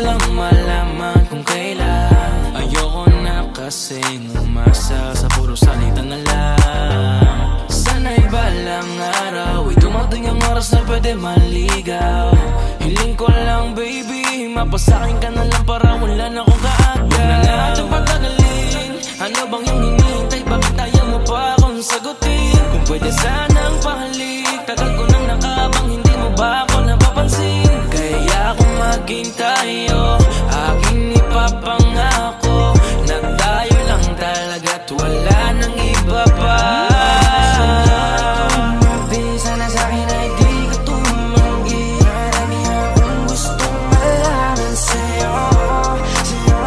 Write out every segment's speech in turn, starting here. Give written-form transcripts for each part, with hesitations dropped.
lang malaman kung kailan. Ayoko na kasing umasa sa puro salita na lang. Sana'y balang araw ay dumating ang oras na pwede maligaw. Hiling ko lang baby, mapasakin ka na lang para wala na akong kaagad. Huwag na natin patagalin, ano bang yung hinihintay? Bakit ayaw mo pa akong sagutin? Kung pwede sanang pahalik, tagal ko nang nakabang, hindi mo ba ako napapansin? Kaya kung maging tayo, aking ipapangako na tayo lang talaga't wala nang iba pa. Sana sa'kin ay di ka tumanggi. Marami akong gustong malaman sa'yo, sa'yo.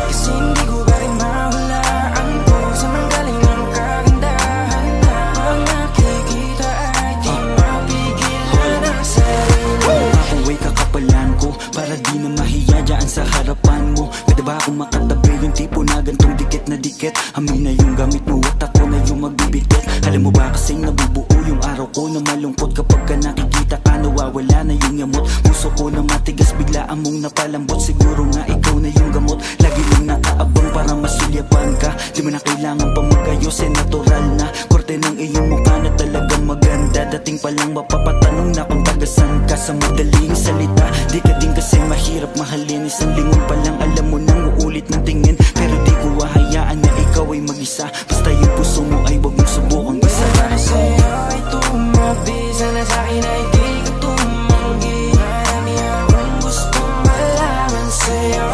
Kasi hindi ko ba rin mahulaan kung saan ang galing ang kagandahan na pag nakikita ay di mapigilan ang sarili. Ako ay kakapalan ko para di na mahiya dyan sa harapan mo. Pwede ba akong makatabi yung tipo na gantong dikit na dikit? Amin na yung gamit mo at ako na yung magbibigit. Alam mo ba kasing nabubuo yung araw ko na malungkot kapag ka nakikita ka, nawawala na yung yamot. Puso ko na matigas, biglaan mong napalambot. Siguro nga ikaw na yung gamot. Lagi lang nakaabang para masulyapan ka. Di mo na kailangan pa magayos, eh natural na korte ng iyong mukha na talagang maganda. Dating pa lang mapapatanong na kung tagasan ka. Sa madaling salita, di ka din kasi mahirap mahalin. Isang lingon pa lang alam mo nang uulit ng tingin. Pero di ko hahayaan na ikaw ay mag-isa. Basta yung puso mo ay wag mong subukang isa. Sana sa'yo ay tumabi, sana sa'kin ay di ka tumanggi. Marami akong gustong malaman sa'yo,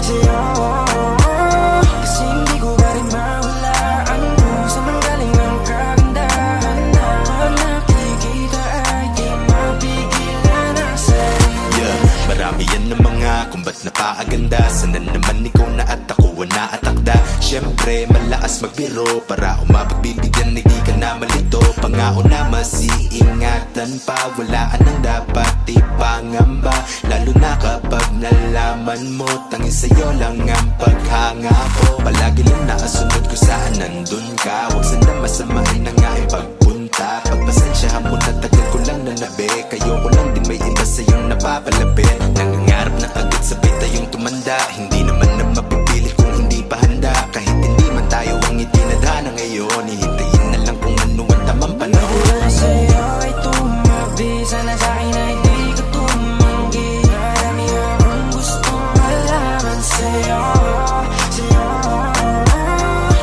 sa'yo. Kasi hindi ko ba rin mahulaan kung saan ang galing ang kagandahan na pag nakikita ay di mapigilan ang sarili. Yeah, marami yan na mga kung ba't napaaganda. Sana naman ikaw na at ako na atakda. Siyempre malakas magbiro para umapagbibigyan, hindi ka na malito. Pangako na masiingatan pa, walaan ang dapat ipangamba. Lalo na kapag nalaman mo tanging sa'yo lang ang paghanga ko. Palagi lang nakasunod ko saan nandun ka. Huwag sana masamain na nga ang pagpunta. Pagpasensyahan mo na tagal ko lang nanabi. Kayo ko lang din may iba sa'yong napapalapit. Nangangarap na agad sabay tayong tumanda. Hindi naman na mapipilit kung hindi pa handa. Kahit hindi man tayo ang itinadhana ngayon, hihintayin na lang kung ano ang tamang panahon. Sana sa'yo ay tumabi, sana sa'kin ay di ka tumanggi. Marami akong gustong malaman sa'yo, sa'yo.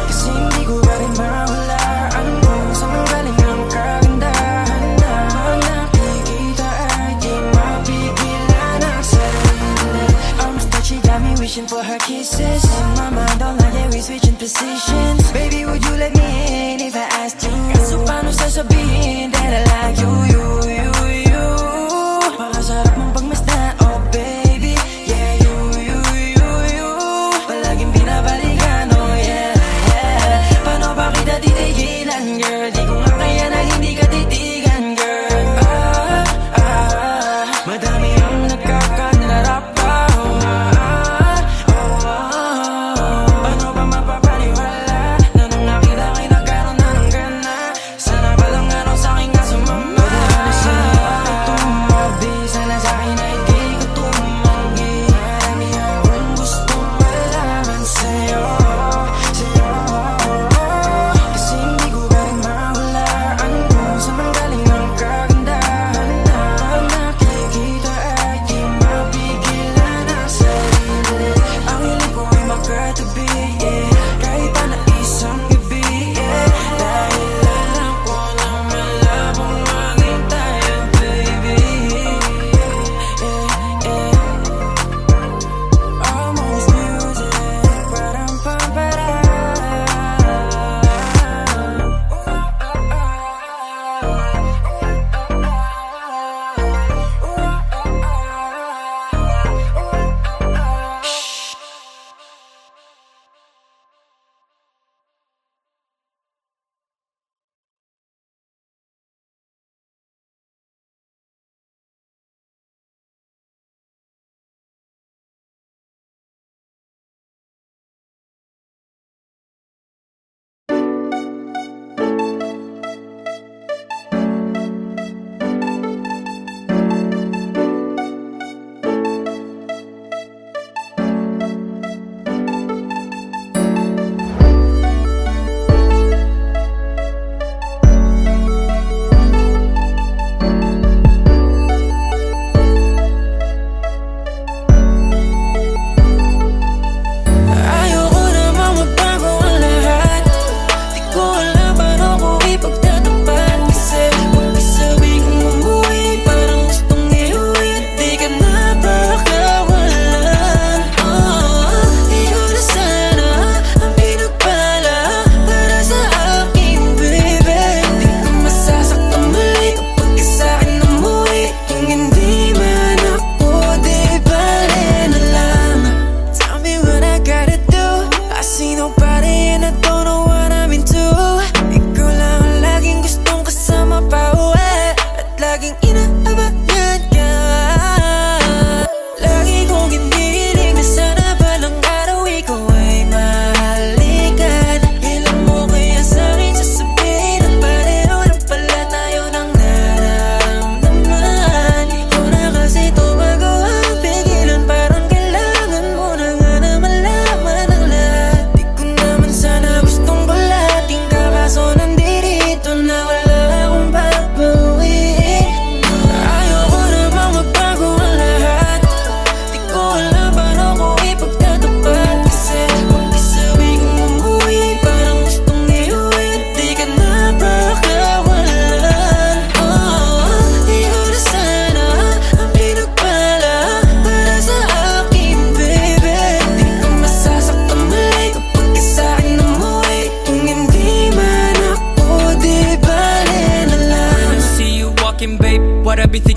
Kasi hindi ko ba rin mahulaan kung saan ang galing ang kagandahan na pag nakikita ay di mapigilan ang sarili. Arms that she got me wishing for her kisses. In my mind all night, yeah, we switching positions. Baby, would you let me in if I asked you? Kaso paano sasabihin that I like you, you, you, you? Pakasarap mong pagmasdan, oh baby. Yeah, you, you, you, you. Palaging binabalikan, oh yeah, yeah. Paano ba kita titigilan, girl? Di ko nga kaya na hindi ka titigan, girl. Madami ang nagkakanarap pa, paano ba mapapaniwala na nung nakita kay nagkaroon na ng gana? Sana palang ano sa'kin ka sumama. Sana sa'yo ay tumabi, sana sa'kin ay di ka tumanggi. Marami akong gustong malaman sa'yo, sa'yo. Kasi hindi ko ba rin mahulaan kung saan ang galing ang kagandahan na pag nakikita ay di mapigilan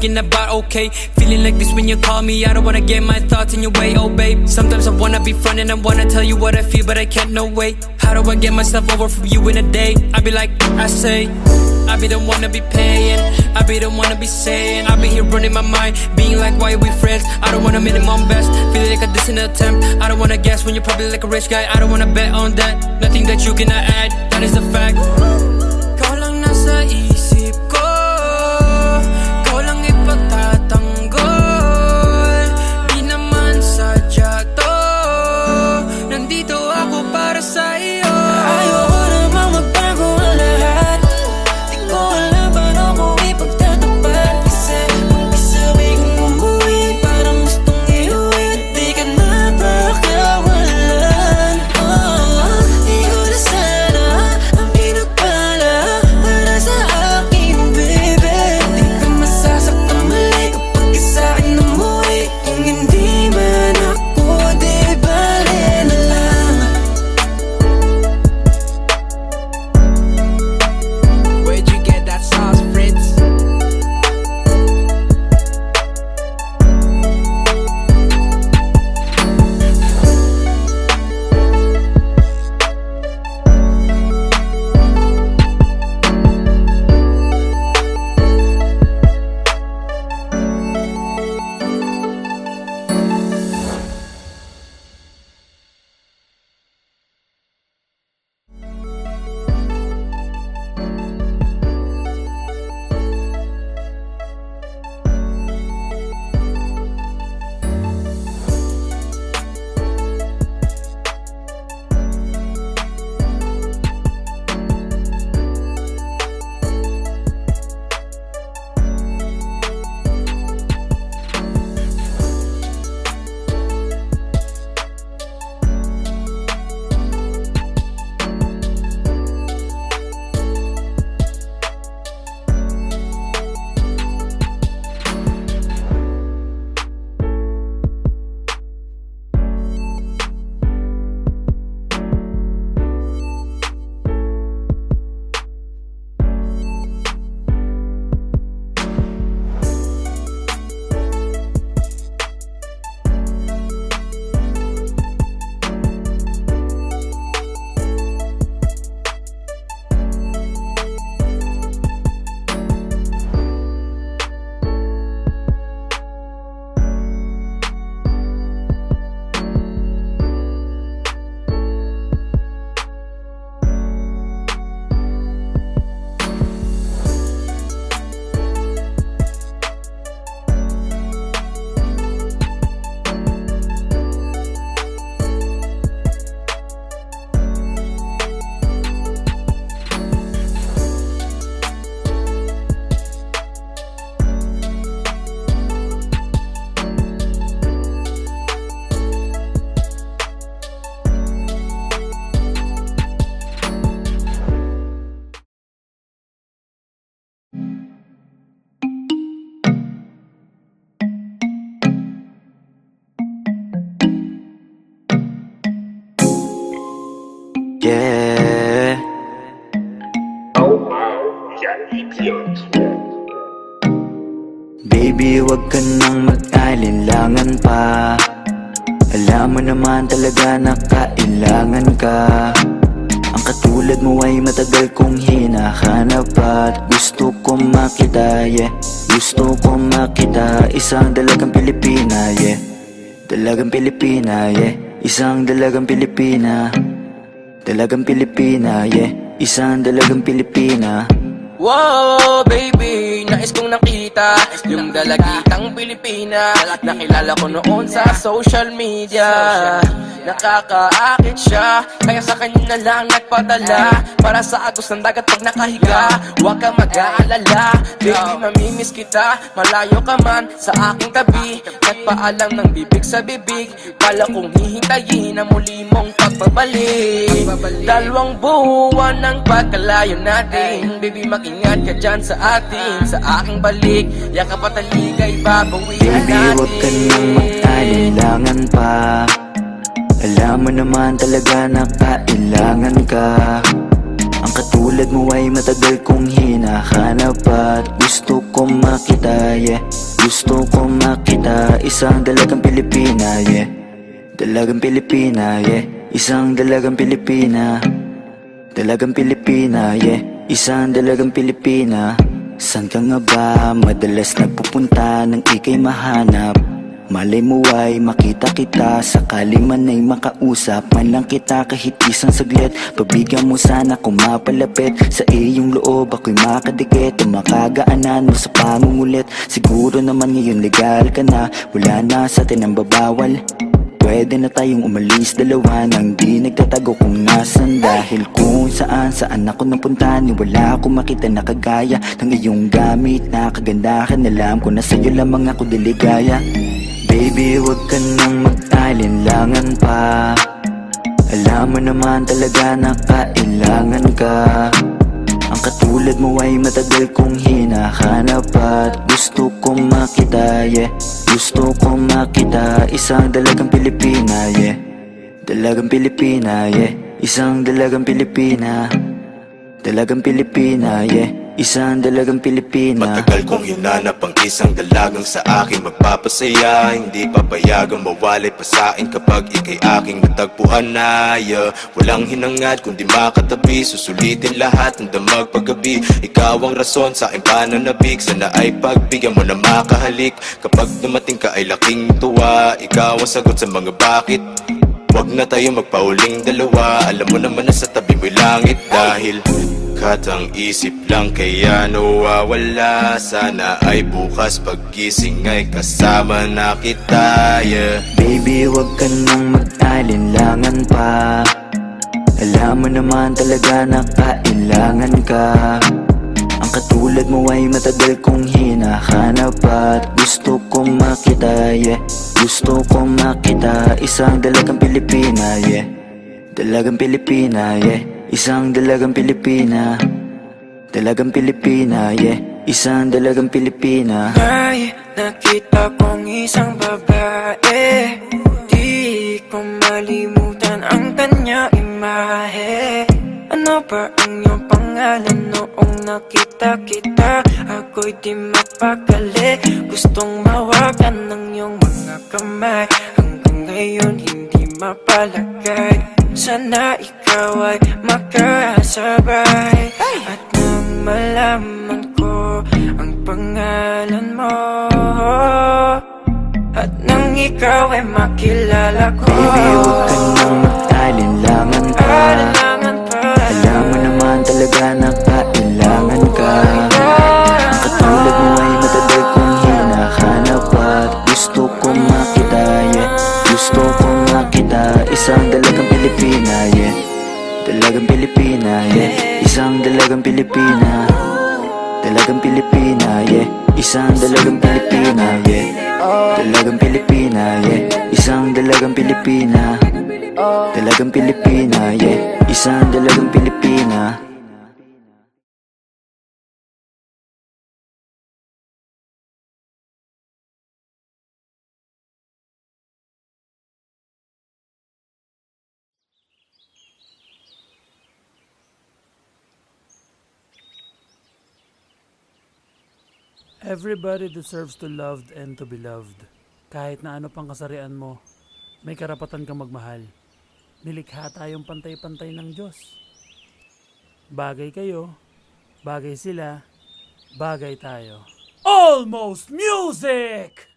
thinking about, okay. Feeling like this when you call me, I don't wanna get my thoughts in your way, oh babe. Sometimes I wanna be front and I wanna tell you what I feel, but I can't, no way. How do I get myself over from you in a day? I be like, I say, I be the one to be paying, I be the one to be saying, I be here running my mind, being like, why are we friends? I don't wanna minimum best, feeling like a distant attempt. I don't wanna guess when you're probably like a rich guy. I don't wanna bet on that, nothing that you cannot add, that is the fact. Ikaw lang nasa isip ko, ikaw lang ipagtatanggol. Di naman sadya to, nandito ako para sa iyo. Ayoko namang magbago ang lahat. Di ko alam paano ko ipagtatapat. Kasi kung isabi kong umuwi, parang gustong iuwi. Di ka na pakawalan. Di ko na sana ang pinagpala para sa akin, baby. Di ka masasaktan mali kapag sa'kin umuwi. Kung hindi man ako, di bale na lang. Where'd you get that sauce, Fritz? Yeah. Baby, wag ka nang mag-alinlangan pa. Alam mo naman talaga na kailangan ka. Ang katulad mo ay matagal kong hinahanap at gusto kong makita, yeah. Gusto kong makita isang dalagang Pilipina, yeah. Dalagang Pilipina, yeah. Isang dalagang Pilipina. Dalagang Pilipina, yeah. Isang dalagang Pilipina. Wow, baby, nais kong nakita yung dalagitang Pilipina. Nakilala ko noon sa social media. Nakakaakit siya, kaya sa kanya na lang nagpadala. Para sa agos ng dagat pag nakahiga. Huwag ka mag-aalala, baby, mamimiss kita. Malayo ka man sa aking tabi. Nagpaalam ng bibig sa bibig. Kala kong hihintayin na muli mong pagbabalik. Dalawang buwan ng pagkalayo natin. Baby, mag-ingat ka dyan sa atin. Sa aking balik, yakap at taligay babawihan natin. Baby, huwag ka nang mag-alinlangan pa. Alam mo naman talaga na kailangan ka. Ang katulad mo ay matagal kong hinahanap at gusto kong makita, yeah. Gusto kong makita, isang dalagang Pilipina, yeah. Dalagang Pilipina, yeah. Isang dalagang Pilipina. Dalagang Pilipina, yeah. Isang dalagang Pilipina. San ka nga ba madalas nagpupunta nang ika'y mahanap? Malay mo ay makita kita, sakali man ay makausap man lang kita kahit isang saglit. Pabigyan mo sana kung mapalapit sa iyong loob, ako'y makadikit o makagaanan mo sa pangungulit. Siguro naman ngayon legal ka na, wala na sa atin ang babawal. Pwede na tayong umalis dalawa nang di nagtatago kung nasan. Dahil kung saan ako napunta, ni wala akong makita na kagaya ng iyong gamit na kagandahan. Alam ko na sa'yo lamang ako diligaya. Baby, wag ka nang mag-alinlangan pa. Alam mo naman talaga na kailangan ka. Ang katulad mo ay matagal kong hinahanap at gusto kong makita, yeah. Gusto kong makita, isang dalagang Pilipina, yeah. Dalagang Pilipina, yeah. Isang dalagang Pilipina. Dalagang Pilipina, yeah. Isang dalagang Pilipina. Matagal kong hinanap ang isang dalagang sa akin magpapasaya. Hindi papayagang mawalay pa sa'kin kapag ika'y aking natagpuan na, yeah. Walang hinangad kundi makatabi, susulitin lahat ng damag paggabi. Ikaw ang rason sa aking pananabik, sana ay pagbigyan mo na makahalik. Kapag dumating ka ay laking tuwa, ikaw ang sagot sa mga bakit. Wag na tayo magpauling dalawa, alam mo naman na sa tabi mo'y langit. Dahil katang isip lang kaya nawawala, sana ay bukas paggising ay kasama na kita, yeah. Baby, wag ka nang mag-alinlangan pa. Alam mo naman talaga na kailangan ka. Ang katulad mo ay matagal kong hinahanap at gusto kong makita, yeah. Gusto kong makita, isang dalagang Pilipina, yeah. Dalagang Pilipina, yeah. Isang dalagang Pilipina. Dalagang Pilipina, yeah. Isang dalagang Pilipina. May nakita kong isang babae, di ko malimutan ang kanya imahe. Ano ba ang iyong pangalan noong nakita kita? Ako'y di mapakali, gustong mawagan ng iyong mga kamay. Hanggang ngayon hindi mapalagay, sana ikaw ay makasabay. At nang malaman ko ang pangalan mo, at nang ikaw ay makilala ko, baby, huwag ka nang mag-alinlangan pa. Alam mo naman talaga na kailangan ka. Ang katulad mo ay matagal kong hinahanap at gusto kong makita, yeah. Gusto kong makita, isang dalagang Pilipina, yeah. Dalagang Pilipina, yeah. Isang dalagang Pilipina. Dalagang Pilipina, yeah. Isang dalagang Pilipina, yeah. Dalagang Pilipina, yeah. Isang dalagang Pilipina. Dalagang Pilipina, yeah. Isang dalagang Pilipina. Everybody deserves to loved and to be loved. Kahit na ano pang kasarian mo, may karapatan kang magmahal. Nilikha tayong pantay-pantay ng Diyos. Bagay kayo, bagay sila, bagay tayo. Almost Music!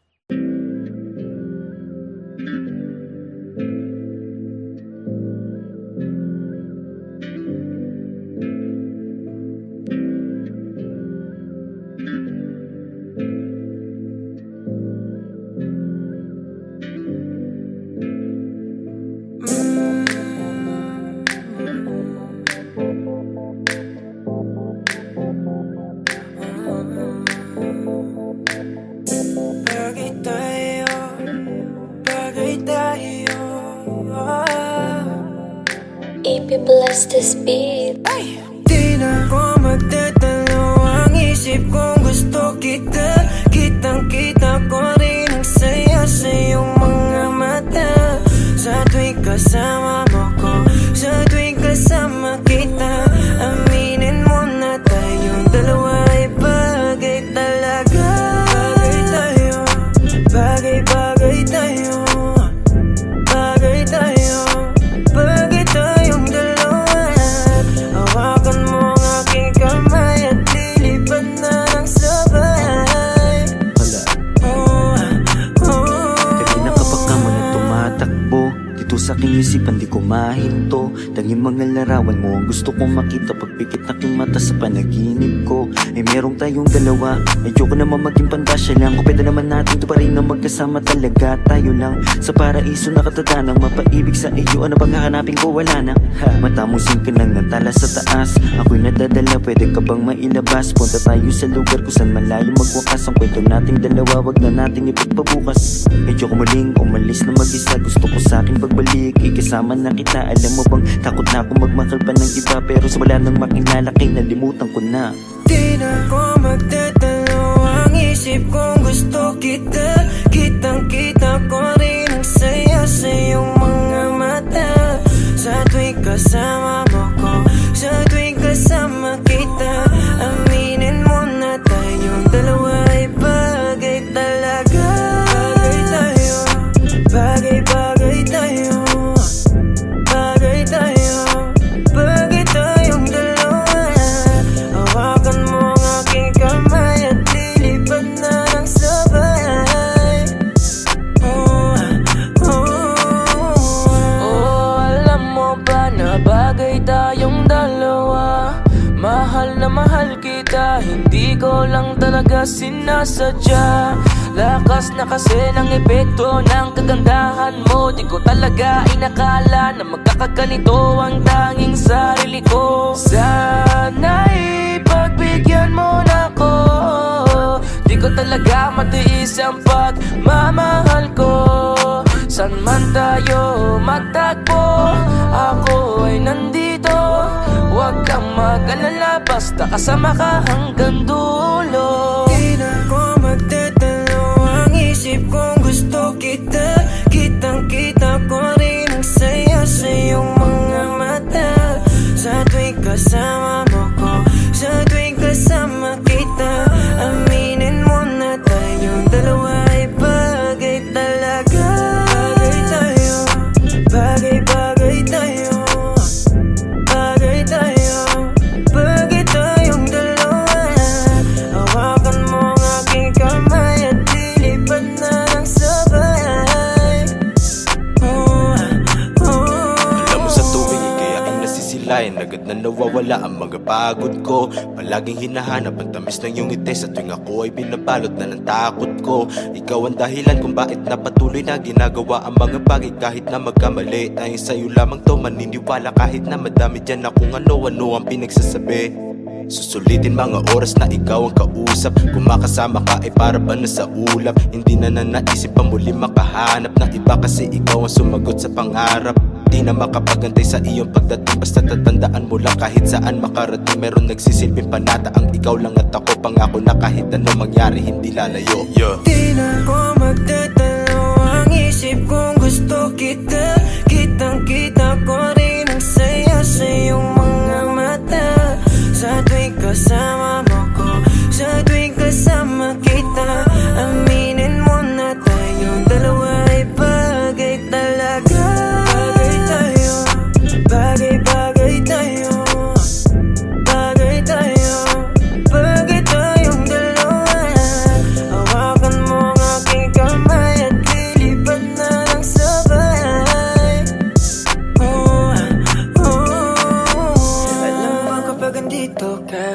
Bless this beat. Di na ko magdadalo ang isip kong gusto kita. Kitang-kita ko rin ang saya sa iyong mga mata. Sa tuwing kasama mo ko, sa tuwing kasama kita, sa aking isipan, di ko mahinto. Tanging mga larawan mo ang gusto kong makita. Pagpikit na aking mata sa panaginip ko, ay merong tayong dalawa. Ayoko naman maging pandasya lang, kung pwede naman natin to pa rin na magkasama talaga. Tayo lang sa paraiso nakatadanang mapaibig sa iyo. Ano bang hahanapin ko? Wala na. Matamusin ka lang ng tala sa taas, ako'y nadadala, pwede ka bang mailabas? Punta tayo sa lugar kung saan malayo magwakas. Ang kwento nating dalawa, wag na nating ipagpabukas. Medyo ko muling umalis na mag-isa, gusto ko sa akin pagbalik, ikasama na kita. Alam mo bang takot na ako magmahal pa ng iba, pero sa wala nang makilala kay nalimutan ko na. Di na ko magtatalo, ang isip kong gusto kita. Kitang-kita ko rin ang saya sa iyong mga mata. Sa tuwing kasama mo ko, sa tuwing kasama kita, aminin mo na tayong dalawa ay bagay talaga. Bagay tayo, bagay-bagay tayo, bagay tayo, bagay tayong dalawa. Hawakan mo ang aking kamay at lilipad na ng sabay. Alam mo ba na bagay tayong dalawa? Mahal na mahal kita, hindi ko lang talaga sinasadya. Lakas na kasi ng epekto ng kagandahan mo. Di ko talaga inakala na magkakaganito ang tanging sarili ko. Sana'y pagbigyan mo na ko. Di ko talaga matiis ang pagmamahal ko. San man tayo magtagpo, ako ay nandito. Huwag kang mag-alala, basta kasama ka hanggang dulo. Di na ko magtatalo, ang isip kong gusto kita. Kitang-kita ko rin ang saya sa iyong mga mata. Sa tuwing kasama mo ko, sa tuwing kasama kita, aminin mo na tayong dalawa ay bagay talaga. Bagay tayo, bagay-bagay tayo, bagay tayo, bagay tayong dalawa. Hawakan mo ang aking kamay at lilipad na ng sabay. Alam mo sa tuwing ikay aking nasisilayan, agad na nawawala ang mga pagod ko. Palaging hinahanap ang tamis ng iyong ngiti, sa tuwing ako ay binabalot na ng takot ko. Ikaw ang dahilan kung bakit napatuloy na ginagawa ang mga bagay kahit na magkamali. Dahil sa'yo lamang to maniniwala kahit na madami dyan na kung ano-ano ang pinagsasabi. Susulitin mga oras na ikaw ang kausap, kung makasama ka ay para ba na sa ulap. Hindi na naisip pa muli makahanap ng iba, kasi ikaw ang sumagot sa pangarap. Di na makapagantay sa iyong pagdating, basta tatandaan mo lang kahit saan makarating. Meron nagsisilbing panata ang ikaw lang at ako. Pangako na kahit ano mangyari hindi lalayo. Di na ko magtatalo, ang isip kong gusto kita. Kitang-kita ko rin ang saya sa iyong mga mata. Sa tuwing kasama mo ko, sa tuwing kasama kita, aminin mo na tayong dalawa ay bagay talaga. Bagay tayo, bagay-bagay tayo, bagay tayo, bagay tayong dalawa. Hawakan mo ang aking kamay at lilipad na ng sabay. Alam mo kapag andito ka,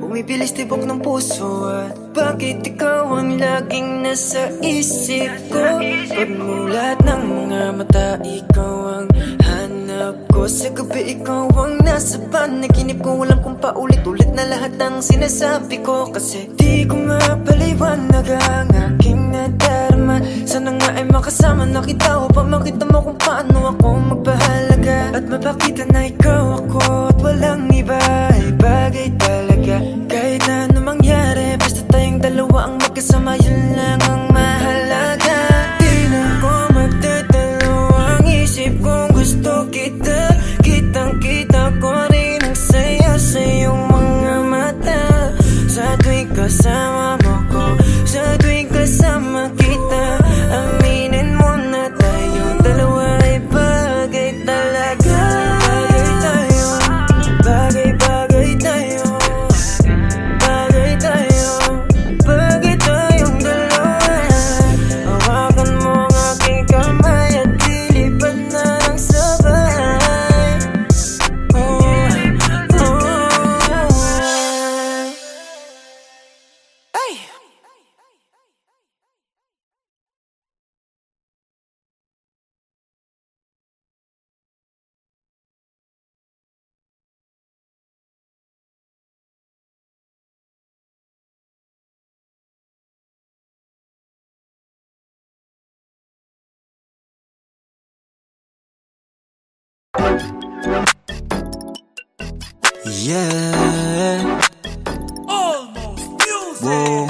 bumibilis tibok ng puso. At bakit ikaw ang laging nasa isip ko? Pagmulat ng mga mata, ikaw ang hanap ko. Sa gabi ikaw ang nasa panaginip ko. Alam kong paulit-ulit na lahat ng sinasabi ko, kasi di ko mapaliwanag ang aking nadarama. Sana nga ay makasama na kita upang makita mo kung paano ako magpahalaga. At mapakita na ikaw ako at walang iba ay bagay talaga. Kahit na ano mangyari, basta tayong dalawa ang magkasama, yun lang ang mahalaga. Di na ko magtatalo, ang isip kong gusto kita. Kitang-kita ko rin ang saya sa iyong mga mata. Sa tuwing kasama mo ko, sa tuwing kasama kita, aminin mo na tayong dalawa ay bagay talaga. Bagay tayo, bagay-bagay tayo, Yeah. Whoa.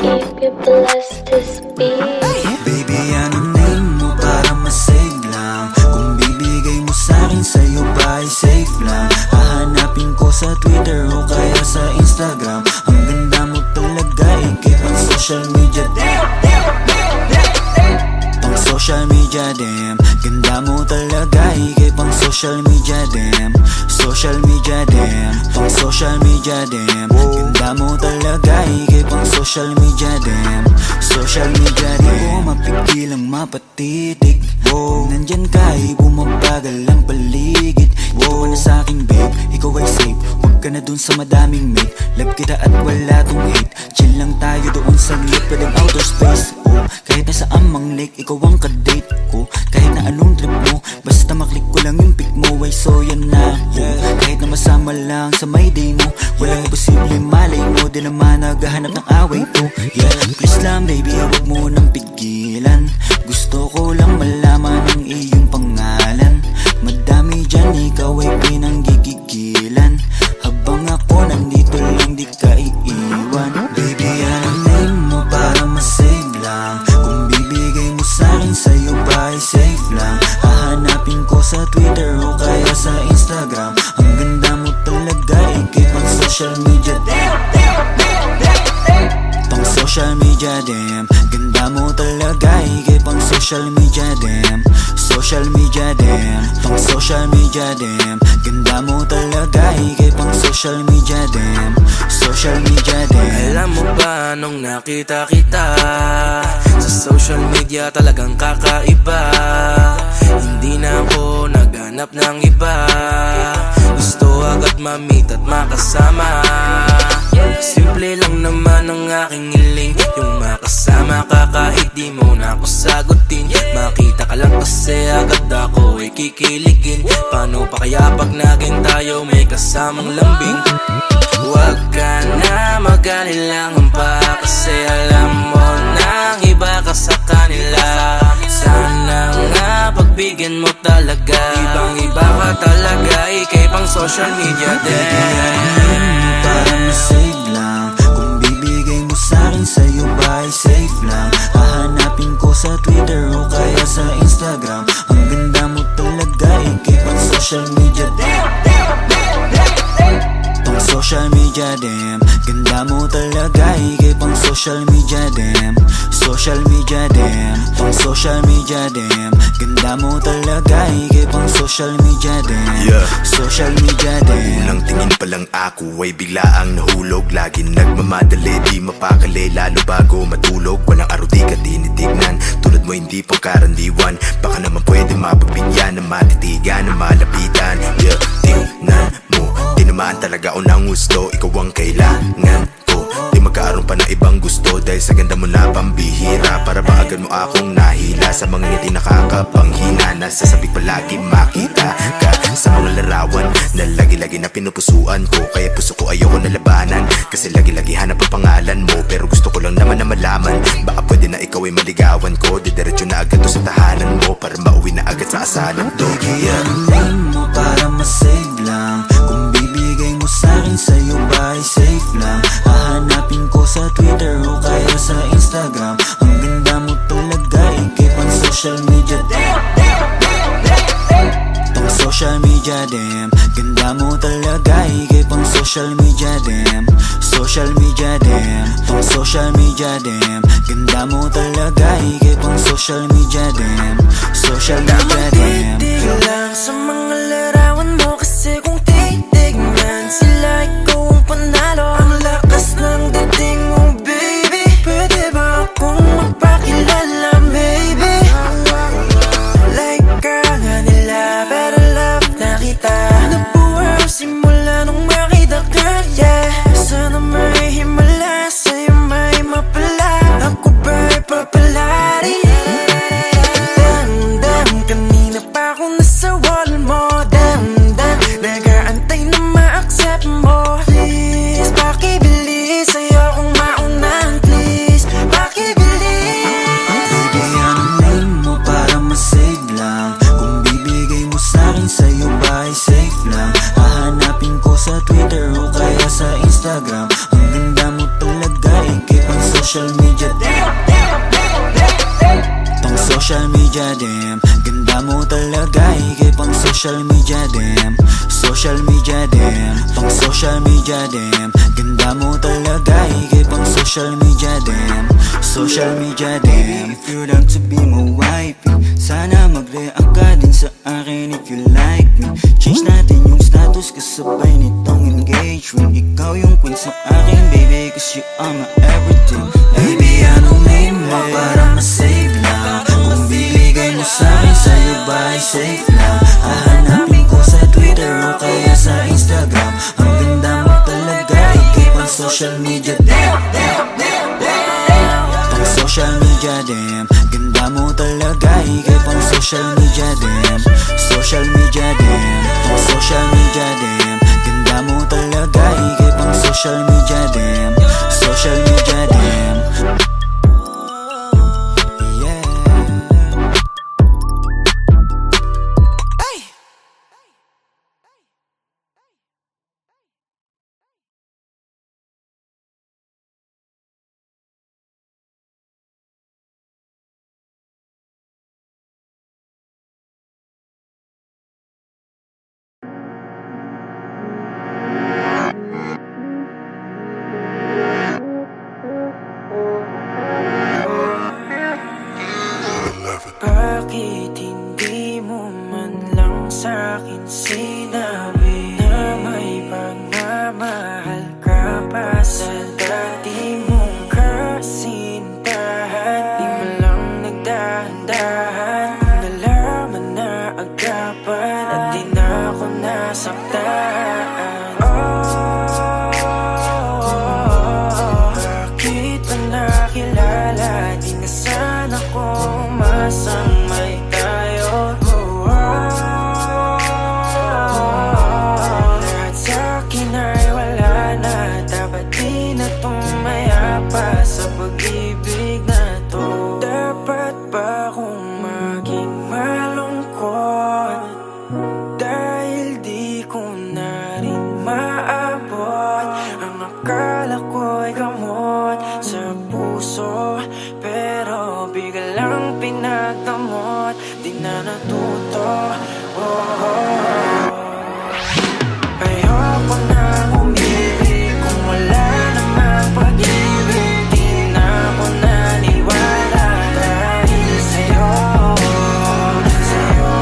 Keep you blessed this beat. Baby, ano name mo para masave lang? Kung bibigay mo sa'kin, sa'yo ba ay safe lang? Hahanapin ko sa Twitter o kaya sa Instagram. Ang ganda mo talaga, ikip ang social media. Pang social media, damn. Ganda mo talaga, ikip ang social media, damn. Social media, damn. Pang social media, damn. Ganda mo talaga, ikip ang social media, damn. Social media, damn. Di ko mapigil ang mapatitig. Nandyan ka, bumabagal ang paligid. Dito ka na sa'kin, babe, ikaw ay safe. Huwag ka na dun sa madaming mate. Love kita at wala tong hate. Chill lang tayo doon sa lit, pwedeng outer space. Kahit nasa amang lake, ikaw ang kadate ko. Kahit na anong trip mo, basta maklik ko lang yung pic mo. Ay so yan na ako. Kahit na masama lang sa my day mo, walang posible malay mo. Di naman naghahanap ng away to. Yeah, please lang baby, huwag mo nang pigilan. Gusto ko lang malaman ang iyong pangalan. Madami dyan, ikaw ay pinanggigigilan. Habang ako nandito lang, di ka iiwan. Baby, ano name mo para masave lang? Kung bibigay mo sa'kin, sa'yo ba ay safe lang? Hahanapin ko sa Twitter o kaya sa Instagram. Ang ganda mo talaga, ikip ang social media. Pang social media, damn. Ganda mo talaga, ikip ang social media, damn. Social media, damn. Pang social media, damn. Ganda mo talaga, ikip ang social media, damn. Social media, damn. Alam mo ba nung nakita kita sa social media, talagang kakaiba. Hindi na ako naghanap ng iba. Gusto agad ma-meet at makasama. Simple lang naman ang aking hiling, yung makasama ka kahit di mo na ako sagutin. Makita ka lang kasi agad ako ay kikiligin. Paano pa kaya pag naging tayo may kasamang lambing? Huwag ka na mag-alilangan pa, kasi alam mo nang iba ka sa kanila. Sana nga pagbigyan mo talaga, ibang iba ka talaga, ikay pang social media din. Para masave lang, kung bibigay mo sa'kin, sa'yo ba ay safe lang? Hahanapin ko sa Twitter o kaya sa Instagram. Ang ganda mo talaga, ikip ang social media. Pang social media, damn. Ganda mo talaga, ikip ang social media, damn. Social media, damn. Pang social media, damn. Ganda mo talaga, ikip ang social media, damn. Social media, damn. Unang tingin pa lang ako ay bigla ang nahulog. Lagi nagmamadali, di mapakali, lalo bago matulog. Walang araw di ka tinitignan, tulad mo hindi pang karandiwan. Baka naman pwede mapagbigyan ng matitigan, ng malapitan. Yeah, tingnan mo, tinamaan talaga ako ng gusto. Ikaw ang kailangan ko, di magkaroon pa ng ibang gusto. Dahil sa ganda mo na pambihira, para ba agad mo akong nahila. Sa mga ngiti nakakapanghina, nasa sabik palagi makita ka. Sa mga larawan na lagi-lagi na pinupusuan ko, kaya puso ko ayoko na labanan, kasi lagi-lagi hanap ang pangalan mo. Pero gusto ko lang naman na malaman, baka pwede na ikaw ay maligawan ko. Didiretso na agad to sa tahanan mo, para mauwi na agad sa asalan to. Baby, ano name mo para masave lang? Kung bibigay mo sa'kin, sa'yo ba ay safe lang? Hahanapin ko sa Twitter o kaya sa Instagram. Ang ganda mo talaga, ikip ang social media. Pang social media, damn. Ganda mo talaga, ikip ang social media, damn. Social media, damn. Pang social media, damn. Ganda mo talaga, ikip ang social media, damn. Social media, damn. Titig lang sa mga larawan mo, kasi kung titignan sila, ikaw ang panalo. Ang lakas ng dating mo, baby. Pwede ba akong magpakilala, baby? Like ka nga nila, pero love na kita. Nabuhay simula nung makita ka, yeah. Sana may himala, sa'yo may mapala. Ako ba'y papalari? Damn, kanina pa ako nasa wall mo. media dem. Ganda mo talaga, higay pang social media dem. Social media dem, pang social media dem. Ganda mo talaga, higay pang social media dem. Social media dem. If you want to be my wifey, sana mag-react ka din sa akin if you like me. Change natin yung status kasabay nitong engagement. Ikaw yung queen sa akin baby, cause you are my everything. Baby, anong name mo para ma-save lang? Kung bibigay mo sa'kin, sa'yo ba ay safe lang? Hahanapin ko sa Twitter o kaya sa Instagram. Ang ganda mo talaga, ikay pang social media dem. Pang social media dem. Ganda mo talaga, ikay pang social media dem. Social media dem. Pang social media dem. Ganda mo talaga, ikay pang social media dem. Social media dem. Bakit hindi mo man lang sa'kin sinabi na may pagmamahal ka pa sa dati mong kasintahan? Di mo lang nagdahan-dahan, nalaman na agapan at di na ako nasaktan. Bakit ba nakilala? Di na sana ko masang may tayo. Lahat sa'kin ay wala na, dapat di na tumaya pa sa pag-ibig na to. Dapat ba kung maging malungkot dahil di ko na rin maabot ang akala ko'y gamot sa puso, pero biglang pinagdamot, di na natuto. Ayoko nang umibig kung wala namang pag-ibig. Di na ako naniwala dahil sa'yo, sa'yo,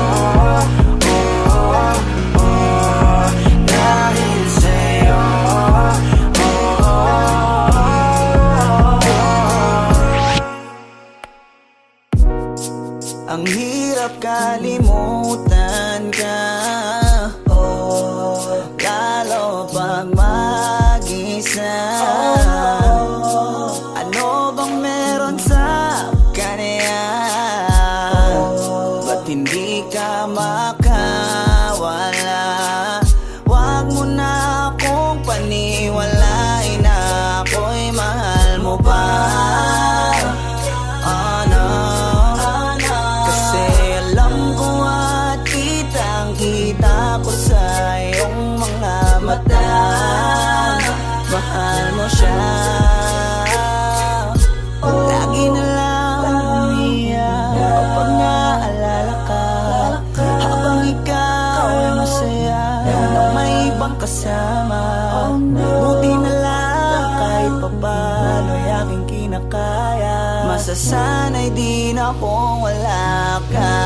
dahil sa'yo. Ang hirap kalimutan ka, lalo pag mag-isa. Ano bang meron sa kanya? Ba't hindi ka makawala? Wag mo na akong paniwalain na ako'y mahal mo pa. Kita ko sa iyong mga mata, mahal mo siya. Lagi na lang umiyak kapag naalala ka, habang ikaw ay masaya na may ibang kasama. Buti na lang kahit papano ay aking kinakaya. Masasanay din akong wala ka.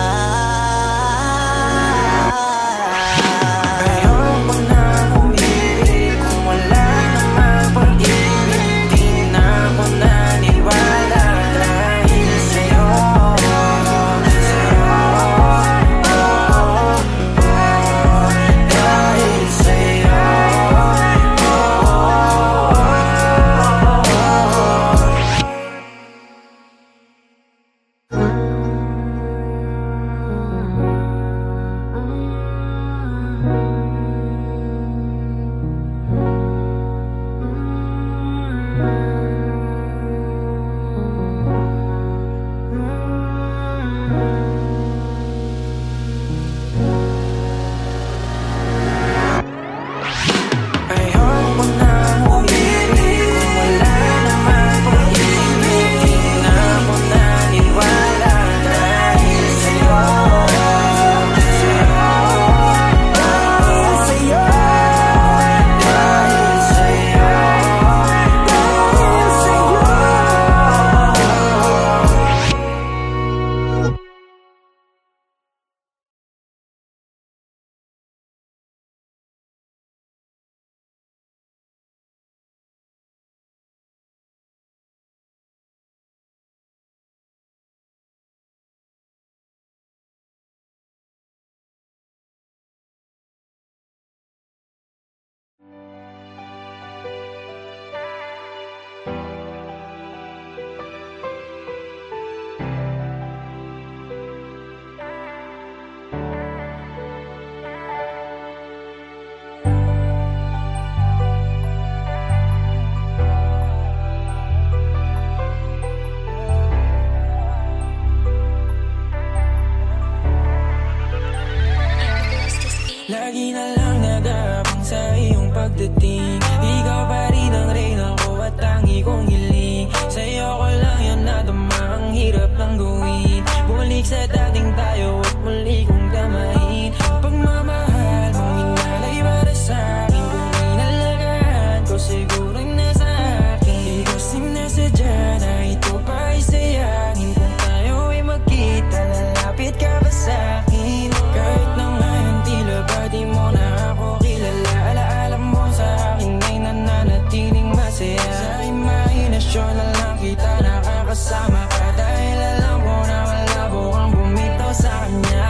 lang gawin. Bumalik sa dating tayo at muli kong gamahin. Pagmamahal mong inalay para sa'kin, kung inalagaan ko siguro'y nasa akin. Di kasi nasadya na ito pa ay sayangin. Kung tayo ay magkita, lalapit ka ba sa'kin? Kahit na ngayon tila ba di mo na ako kilala, alaala mo sa akin ay nananatiling masaya. Sa imahinasyon na lang kita nakakasama ka, dahil alam ko na malabo kang bumitaw sa kanya.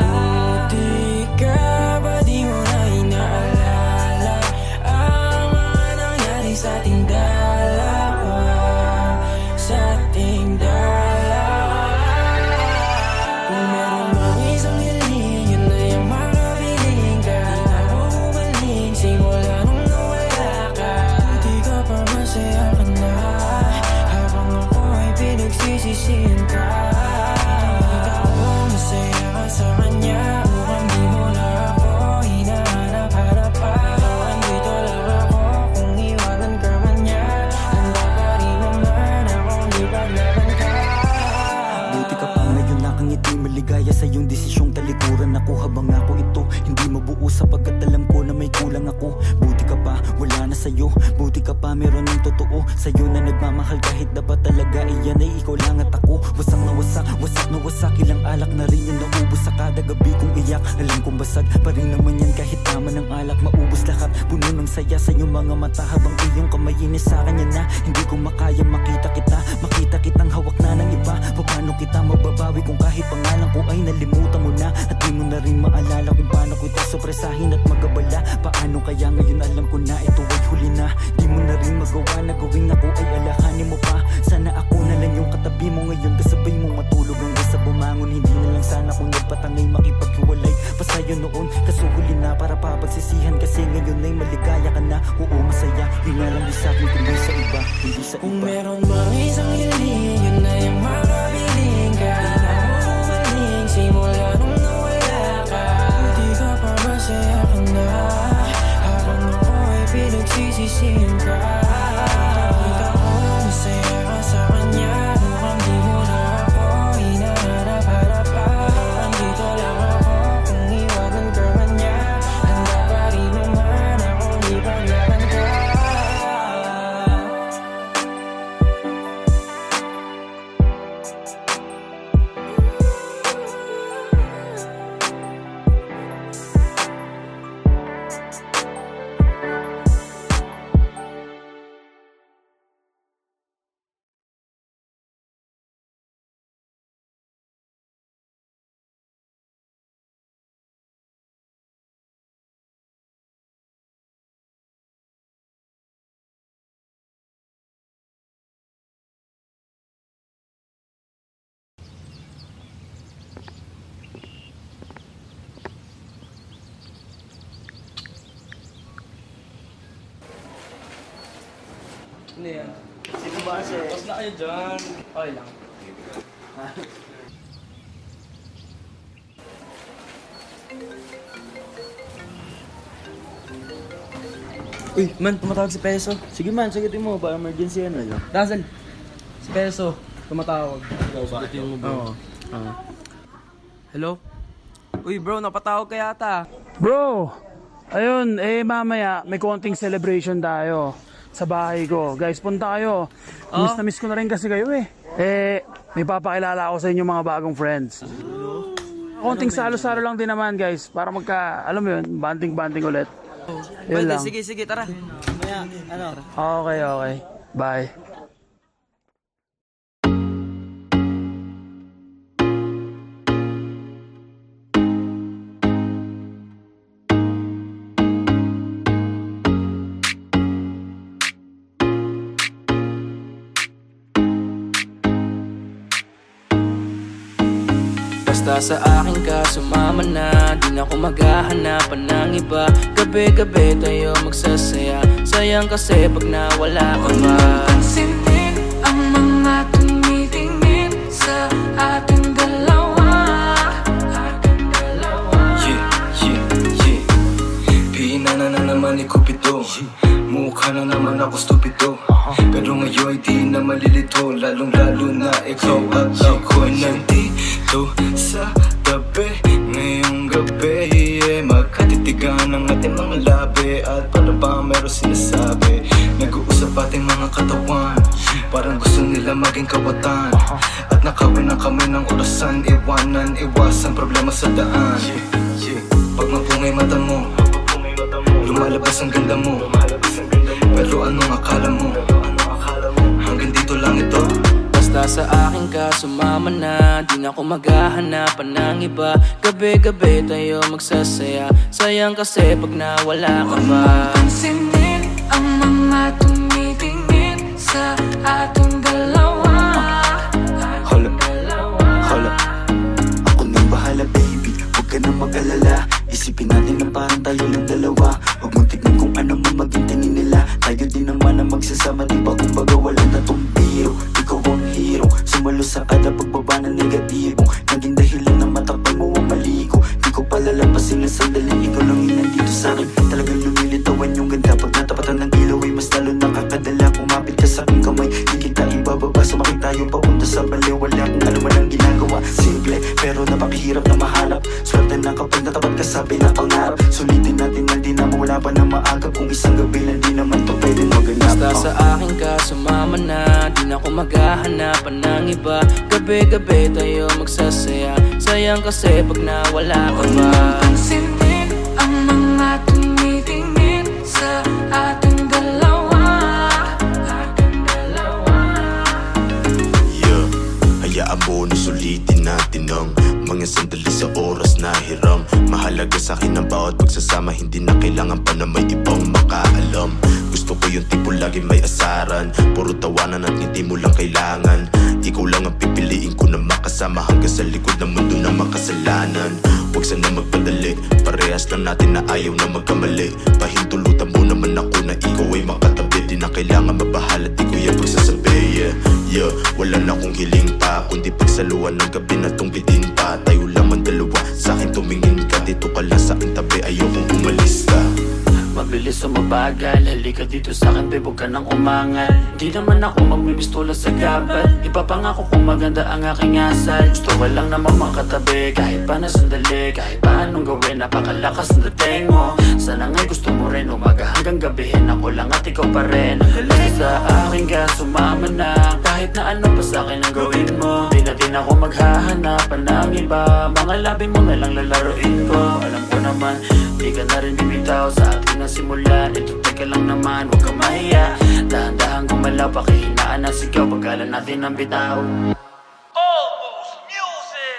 Buti ka ba di mo na inaalala ang mga nangyari sa ating dalawa, sa ating dalawa. Kung meron mang isang hiling, yun na yung makabiling ka. Di na ako bumalik simula nung nawala ka. Buti ka pa masaya ka na, habang ako ay pinagsisisihan ka. Nakita ko masaya ka sa kanya, mukhang di mo na ako hinahanap-harapan. Andito lang ako kung iwanan ka man niya, handa pa rin naman akong ipaglaban ka. Buti ka pa ngayon nakangiti, maligaya sa iyong desisyong talikuran ako habang ako ito hindi mabuo, sapagkat alam ko na may kulang ako. Buti ka pa, wala na sa'yo. Buti ka pa, meron ng totoo sa'yo na nagmamahal, kahit dapat talaga iyan ay ikaw lang at ako. Wasak na wasak, wasak na wasak, ilang alak na rin yung naubos sa kada gabi kong iyak. Alam kong basag pa rin naman yan kahit tama ng alak, maubos lahat. Puno ng saya sa iyong mga mata habang iyong kamay inis sa kanya na hindi ko makaya makita kita. Makita kitang hawak na ng iba, paano kita mababawi kung kahit pangalan ko ay nalimutan mo na, at di mo na rin maalala kung paano ko ito sopresahin at magabala. Paano kaya ngayon alam ko na ito ay huli na, di mo na rin magawa na gawin ako ay alahanin mo pa. Sana ako na lang yung katabi mo ngayon, kasabay mo matulog hanggang sa bumangon. Hindi na lang sana kung nagpatangay makipaghiwalay pa sa'yo noon, kaso huli na para papagsisihan kasi ngayon ay maligaya ka na. Oo masaya, yun na lang di sa'kin kundi sa iba, kundi sa Kung iba. meron mang isang hiling, yun na yung makabiling ka. Di na ako bumalik simula nung nawala ka. Buti ka pa masaya ka na, habang ako ay pinagsisisihan ka. Nakita ko masaya ka sa kanya, mukhang di mo na ako hinahanap-harapan. Andito lang ako kung iwanan ka man niya, handa pa rin naman akong ipaglaban ka. Ano yan? Sino ba kasi? Tapos na kayo dyan. Okay lang. Uy, man, tumatawag si Peso. Sige man, sagutin mo ba emergency yan ano? Russell, si Peso, tumatawag. Ikaw ba? Sagutin mo bro. Hello? Uy bro, napatawag ka yata. Bro, ayun, mamaya may konting celebration tayo sa bahay ko. Guys, punta kayo. Miss na miss ko na rin kasi kayo eh. May papakilala ako sa inyo mga bagong friends. Konting salo-salo lang din naman guys, para alam mo yun, banding-banding ulit. Yun lang. Sige, tara. Okay. Bye. Basta sa akin ka sumama na, di na ako maghahanapan ng iba. Gabi-gabi tayo magsasaya, sayang kasi pag nawala ka ba. Pansinin ang mga tumitingin sa ating dalawa. Yeah. Pinana na naman ni Cupido, mukha na naman ako stupido. Pero ngayon di na malilito, lalong lalo na ikaw at ako. ating mga katawan. Parang gusto nila maging kawatan. At nakawin na kami ng orasan. Iwanan, iwasan problema sa daan. Pag mapungay mata mo, lumalabas ang ganda mo. Pero anong akala mo? Hanggang dito lang ito. Basta sa akin ka sumama na, di na ako maghahanapan ng iba. Gabi-gabi tayo magsasaya. Sayang kasi pag nawala ka ba. Pansinin ang mga tumitingin sa ating dalawa. Hold up, ako nang bahala baby, huwag ka nang mag-alala. Isipin natin na parang tayo lang dalawa. Huwag mong tignan kung ano man maging tingin nila. Tayo din naman ang magsasama, diba? Kumbaga wala na tong biro. Ikaw ang hero, sumalo sa kada pagbaba ng negatibong naging dahilan na matakpan mo ang mali ko. Di ko palalampasin na sandali, ikaw lang yung nandito sa'kin. Talagang lumilitawan yung ganda. Pag natapatan ng ilaw ay mas lalo nakakadala. Kumapit ka sa'king kamay, di kita ibababa. Sumakit tayo papunta sa baliw. Wala kung ano man ang ginagawa. Simple, pero napakahirap na mahanap. Swerte na kapag natapat ka sa pinapangarap. Sulitin natin na di na mawala pa na maaga. Kung isang gabi lang di naman to pwedeng maganap. Basta sa akin ka sumama na, di na ako maghahanapan ng iba. Gabi-gabi tayo magsasaya. Sayang kasi pag nawala ka ba. Pansinin ang mga tumitingin sa ating dalawa. Yeah, hayaan mo na sulitin natin ang mga sandali sa oras na hiram. Mahalaga sa akin ang bawat pagsasama. Hindi na kailangan pa na may ibang makaalam. Gusto ko yung tipo lagi may asaran. Puro tawanan at ngiti mo lang kailangan. Ikaw lang ang pipiliin ko na makasama hanggang sa likod ng mundo na makasalanan. Huwag sana magpadali, parehas lang natin na ayaw na magkamali. Pahintulutan mo naman ako na ikaw ay makatabi. Di na kailangan mabahala, di ko yan pagsasabi. Yeah, wala na akong hiling pa, kundi pagsaluan ng gabi na tong bitin pa. Tayo lamang dalawa, sa'kin tumingin ka. Dito ka lang sa'kin tabi, ayokong umalis ka. Mabilis o mabagal, halika dito sa'kin babe, huwag ka nang umangal. Di naman ako magmimistula sa gabal. Ipapangako kung maganda ang aking asal. Gusto ko lang naman makatabi, kahit pa na sandali. Kahit pa anong gawin, napakalakas ng dating mo. Sana nga'y gusto mo rin, umaga hanggang gabihin. Ako lang at ikaw pa rin. Basta sa akin ka sumama na, kahit na ano pa sa'kin ang gawin mo. Di na din ako maghahanapan ng iba. Mga labi mo na lang lalaroin ko. Alam ko naman, di ka na rin bibitaw sa atin na simulan. Ito teka lang naman, huwag kang mahiya. Dahan-dahan gumalaw, pakihinaan na sigaw. Pagkalan natin ang bitaw.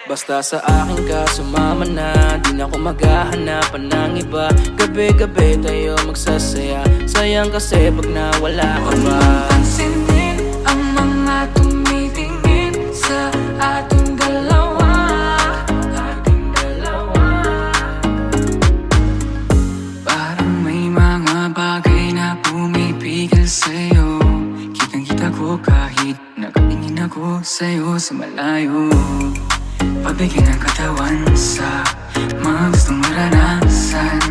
Basta sa akin ka sumama na, di na ako maghahanapan ng iba. Gabi-gabi tayo magsasaya. Sayang kasi pag nawala ka ba. Pansinin ang mga tumitingin sa ating dalawa. Parang may mga bagay na pumipigil sa'yo. Kitang-kita ko kahit nakatingin ako sa'yo sa malayo. Pabigyan ng katawan sa mga gustong maranasan.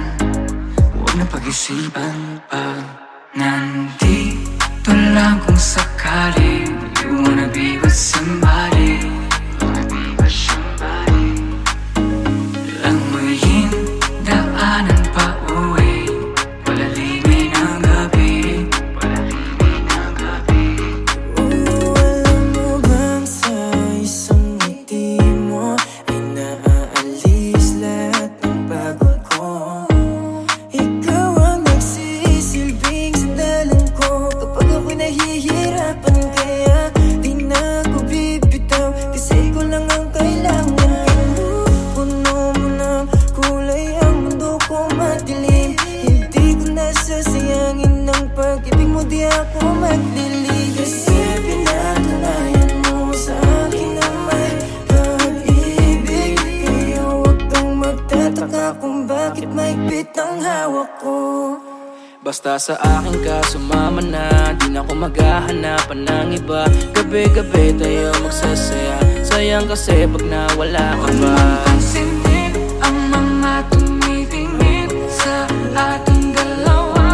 Huwag na pag-isipan pag nandito lang kung sakali. You wanna be with somebody. Langoyin daanan pa uwi. Palalimin ang gabi. Alam mo bang sa isang ngiti mo ay naaalis lahat ng pagod ko. Ikaw ang nagsisilbing sandalan ko kapag ako'y nahihirapan. Kaya di na ako bibitaw, kasi ko lang ang kailangan. Puno mo ng kulay ang mundo ko madilim. Hindi ko nasasayangin ang pag-ibig mo, di ako maglilig. Kasi pinatunayan mo sa akin na may pag-ibig. Kaya huwag kang magtataka kung bakit mahigpit ang hawak ko. Basta sa akin ka sumama na, di na ako maghahanapan ng iba. Gabi-gabi tayo magsasaya. Sayang kasi pag nawala ka ba. Pansinin ang mga tumitingin sa ating dalawa.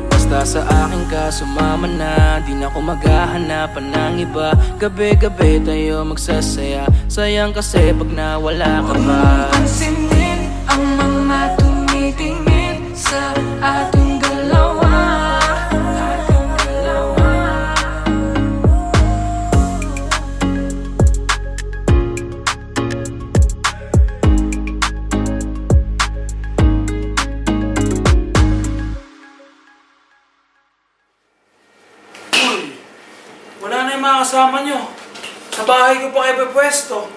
Basta sa akin ka sumama na, di na ako maghahanapan ng iba. Gabi-gabi tayo magsasaya. Sayang kasi pag nawala ka ba. Pansinin ang mga tumitingin sa ating dalawa. Wala na yung mga kasama nyo. Sa bahay ko pa kayo pwesto.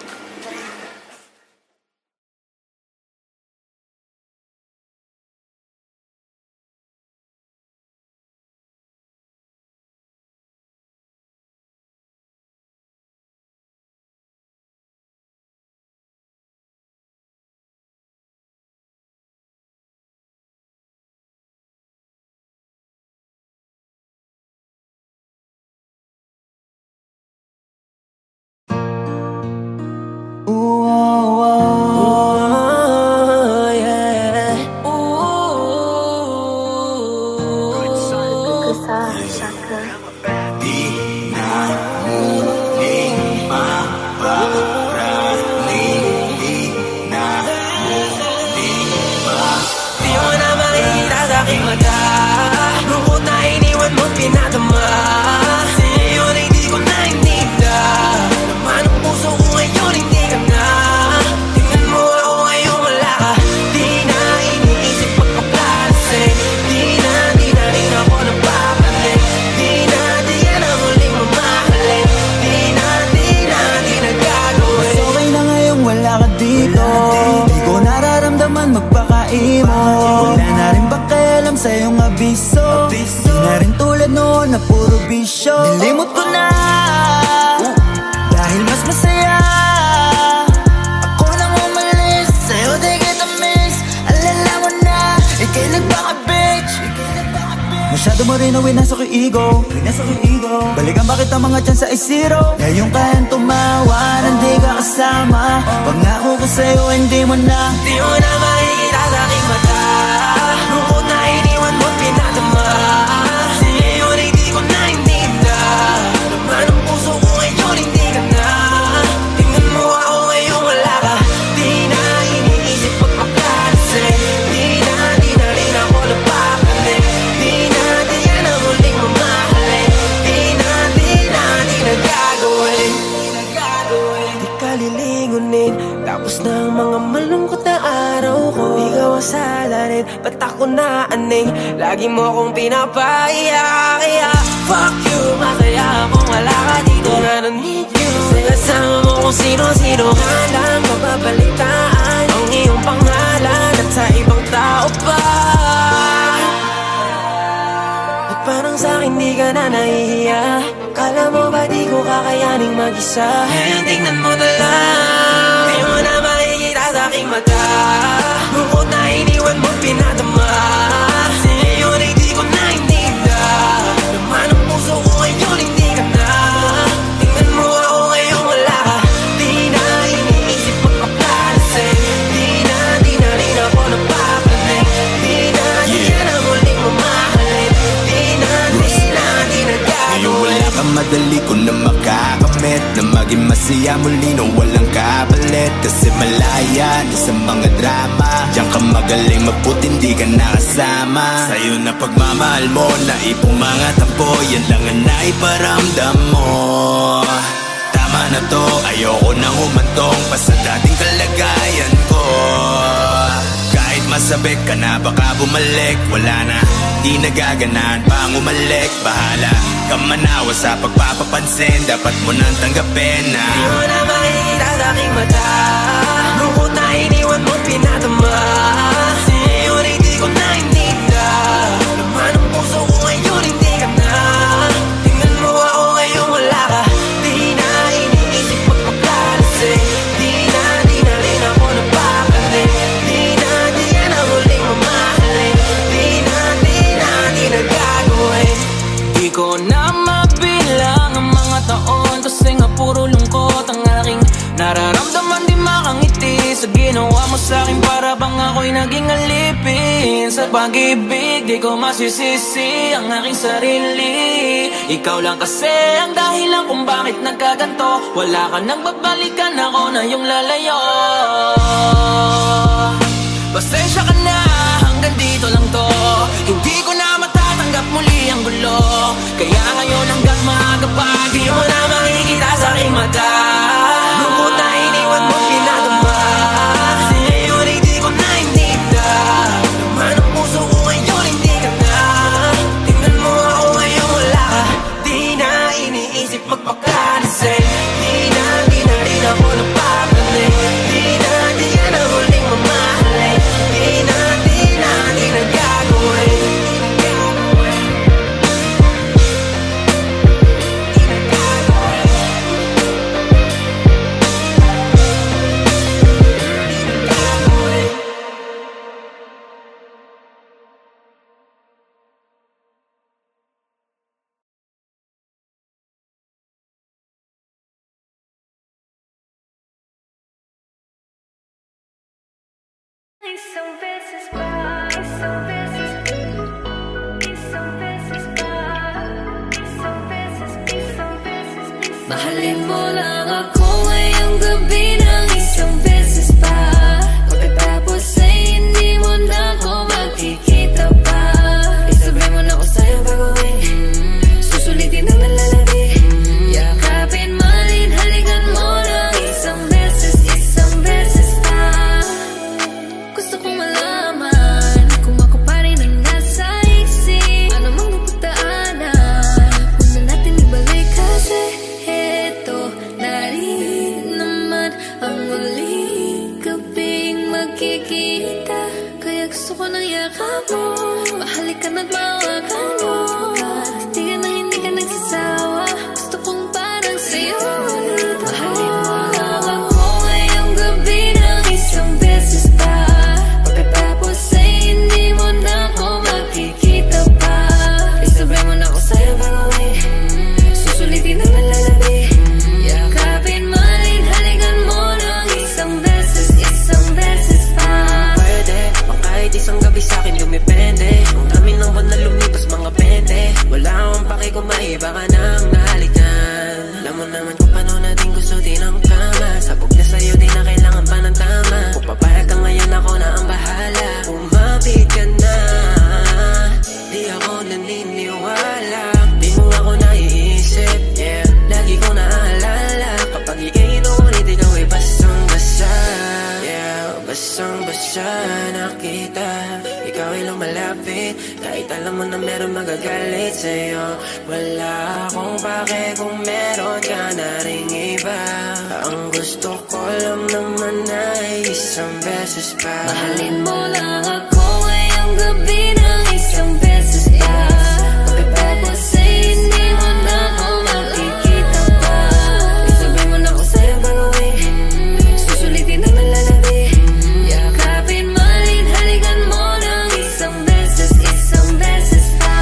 Wala na rin pakialam sa iyong abiso. Di na rin tulad noon na puro bisyo. Nilimot ko na dahil mas masaya. Ako nang umalis, sa'yo di kita miss. Alala mo na, ikay nagpaka-bitch. Masyado mo rin ang winasok yung ego. Balikan bakit ang mga chance ay zero. Ngayon kayang tumawa, hindi ka kasama. Pangako ko sa'yo, hindi mo na. Di mo na makikita sa aking mata. Lungkot na iniwan mo pinadama. Ngayon ay di ko naintinda. Naman ang puso ko ngayon hindi ka na. Tingnan mo ako ngayon wala ka. Di na iniisip pagpapalasin. Di na rin ako napakalit. Di na ang huling mamahalin. Di na gagawin. Di ka lilingunin. Tapos na ang mga malungkot na araw ko. Ikaw ang salarin, ba't ako naaning? Lagi mo akong pinapaiyak. Fuck you, masaya akong wala ka dito. I don't need you. Sinasama mo kung sino-sino. Halang mababalitaan ang iyong pangalan at sa ibang tao pa. At parang sa'kin di ka na nahihiya. Kala mo ba di ko kakayaning mag-isa? Ngayon tingnan mo na lang. Di mo na makikita sa aking mata. Lungkot na iniwan mo pinadama. Ngayon ay di ko naintinda. Naman ang puso ko ngayon hindi ka na. Tingnan mo ako ngayon wala ka. Di na iniisip pagpapalasin. Di na rin ako napapalit. Di na ang huling mamahalin. Di na gagawin. Ngayon wala ka, madali ko na makakamit. Na maging masaya muli na walang kapalit. Kasi malaya na sa mga drama. Diyan ka magaling mabuti, hindi ka nakasama. Sa'yo na pagmamahal mo, na ipong mga tampo. Yan lang ang naiparamdam mo. Tama na to, ayoko nang humantong pa sa dating kalagayan ko. Kahit masabik ka na baka bumalik. Wala na, di nagaganaan pang umalik. Bahala ka manawa sa pagpapapansin. Dapat mo nang tanggapin na di mo na makikita sa aking mata. Lungkot na iniwan mo pinadama. Ngayon ay di ko naintinda. Naman ang puso ko ngayon hindi ka na. Tingnan mo ako ngayon wala ka. Di na iniisip pagpapalasin. Di na rin ako napapalit. Di na ang huling mamahalin. Di na gagawin. Di ko na mabilang ang mga taon. Kasi nga puro lungkot ang aking nararamdaman. Di makangiti sa ginawa mo sa'kin. Para bang ako'y naging alipin sa pag-ibig. Di ko masisisi ang aking sarili. Ikaw lang kasi ang dahilan kung bakit nagkaganto. Wala ka nang babalikan, ako na yung lalayo. Pasensya ka na, hanggang dito lang to. ulo. Kaya ngayon hanggang maaga pa, di mo na makikita sa aking mata. Lungkot na iniwan mo pinadama. Ngayon ay di ko na inigda. Naman ang puso ko ngayon hindi ka na. Tingnan mo ako ngayon wala ka. Di na iniisip magpakalisay. Di na rin ako napapalit. Di ka na huling mamahalay. Di na gagawin. Isang beses pa, isang beses, isang beses pa, isang beses, isang beses, mahalin mo lang ako ngayong gabi ng isang beses pa. Pagkatapos ay hindi mo na ako makikita pa. Isabay mo na ako sa'yo baguhin, susulitin ang nalalabi. Yakapin, malin, halikan mo lang isang beses pa. Gusto kong malaman kung ako pa rin ang nasa isip. Ano mang napagdaanan, huwag na natin ibalik. Kasi eto na rin naman ang muling gabing magkikita. Kaya gusto ko ng yakap mo, mahalikan at mawakan mo. Di ka nang hindi ka nagsasawa, gusto kong parang sa'yo. Mahalin mo lang ako ngayong gabi ng isang beses pa. Pagkatapos ay hindi mo na ako makikita pa. Isabay mo na ako sa'yo baguhin, susulitin ang nalalabi. Yakapin, malin, halikan mo lang isang beses pa. Pwede, o kahit isang gabi sa'kin dumipende. Ang dami ng buwan na lumipas mga 20. Wala akong paki kung maiba ka nang nahalikan. Alam mo naman kung paano natin gusto din ang kama. Sabog na sa'yo, di na kailangan pa ng tama. Kung papayag ka ngayon, ako na ang bahala. Umapit ka na, di ako naniniwala. Di mo ako naiisip, yeah. Lagi ko naaalala kapag iinulit ikaw ay basang-basa. Yeah, basang-basa nakita. Ikaw ay lumalapit, kahit alam mo na meron magagalit sa'yo. Wala akong pake kung meron ka na ring iba. Ang gusto ko lang naman ay isang beses pa. Mahalin mo lang ako ngayong gabi ng isang beses pa. Pagkatapos ay hindi mo na ako makikita pa. Isabay mo na ako sa'yo baguhin, susulitin ang nalalabi. Yakapin, malin, halikan mo ng isang beses pa.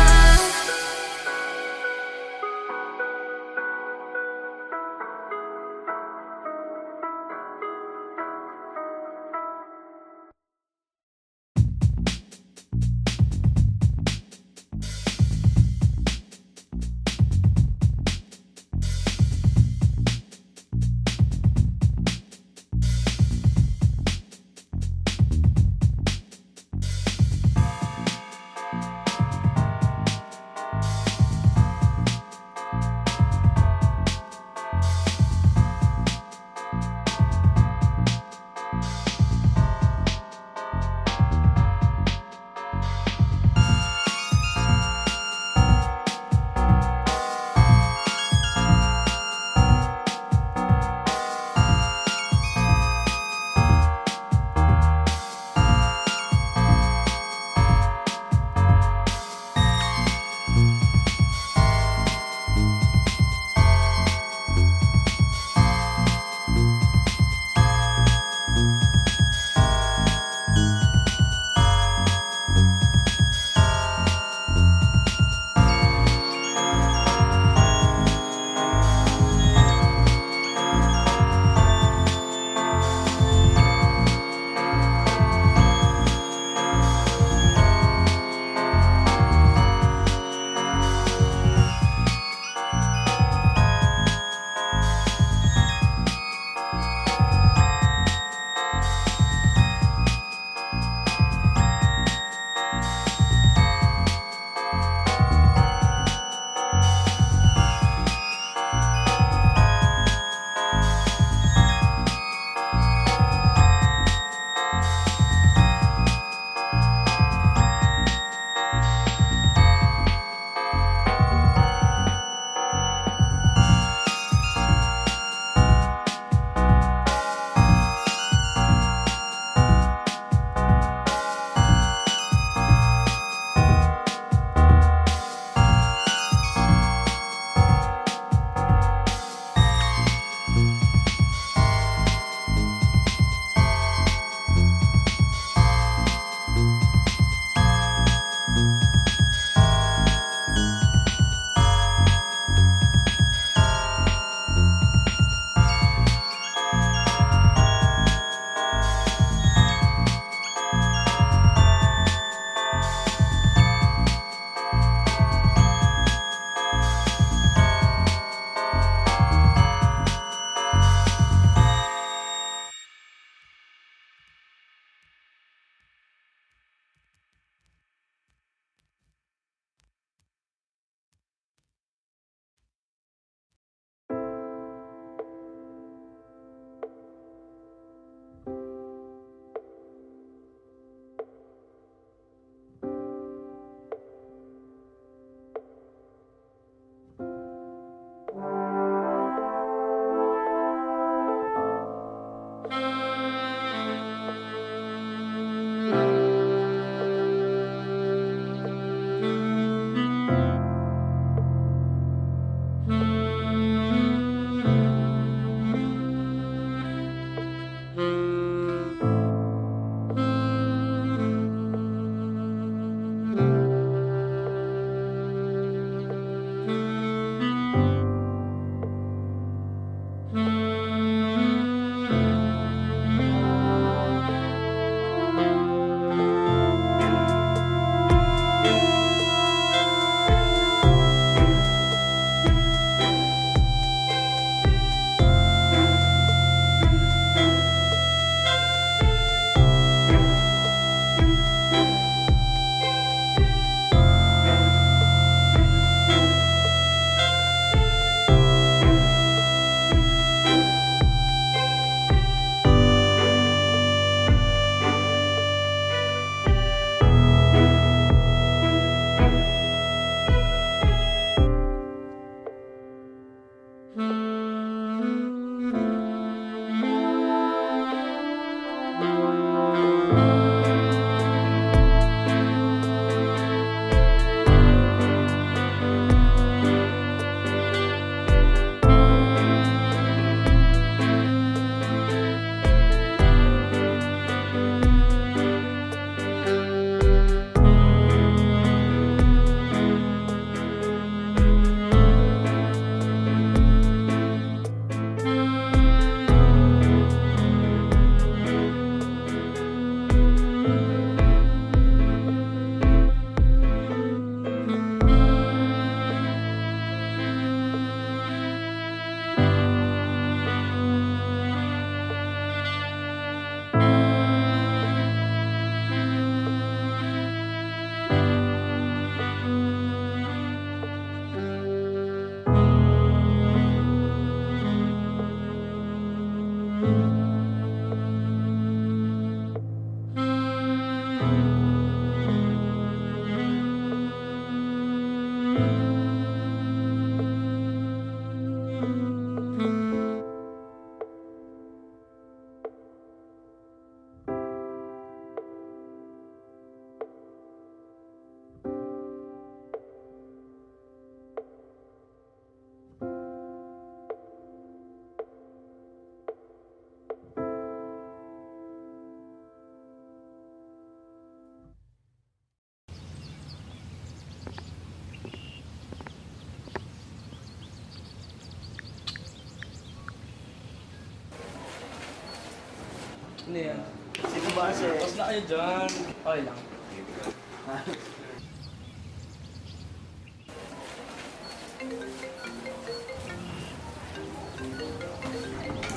Ano yan? Sino ba kasi? Tapos na kayo dyan. Okay lang.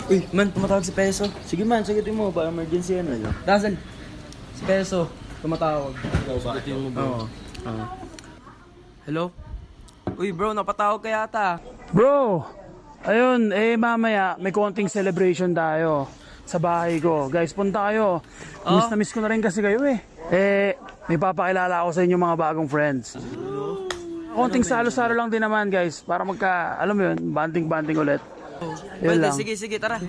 Uy, man, tumatawag si Peso. Sige man, sagutin mo. Ba emergency ano yun? Dazzle, si Peso, tumatawag. Sagutin mo ba? Oo. Hello? Uy bro, napatawag ka yata. Bro, ayun, mamaya may konting celebration tayo sa bahay ko. Guys, punta kayo. Miss na miss ko na rin kasi kayo may papakilala ako sa inyo mga bagong friends. Konting salo-salo lang din naman guys, para magka, alam mo yun, banding-banding ulit. Yun lang. Sige, tara.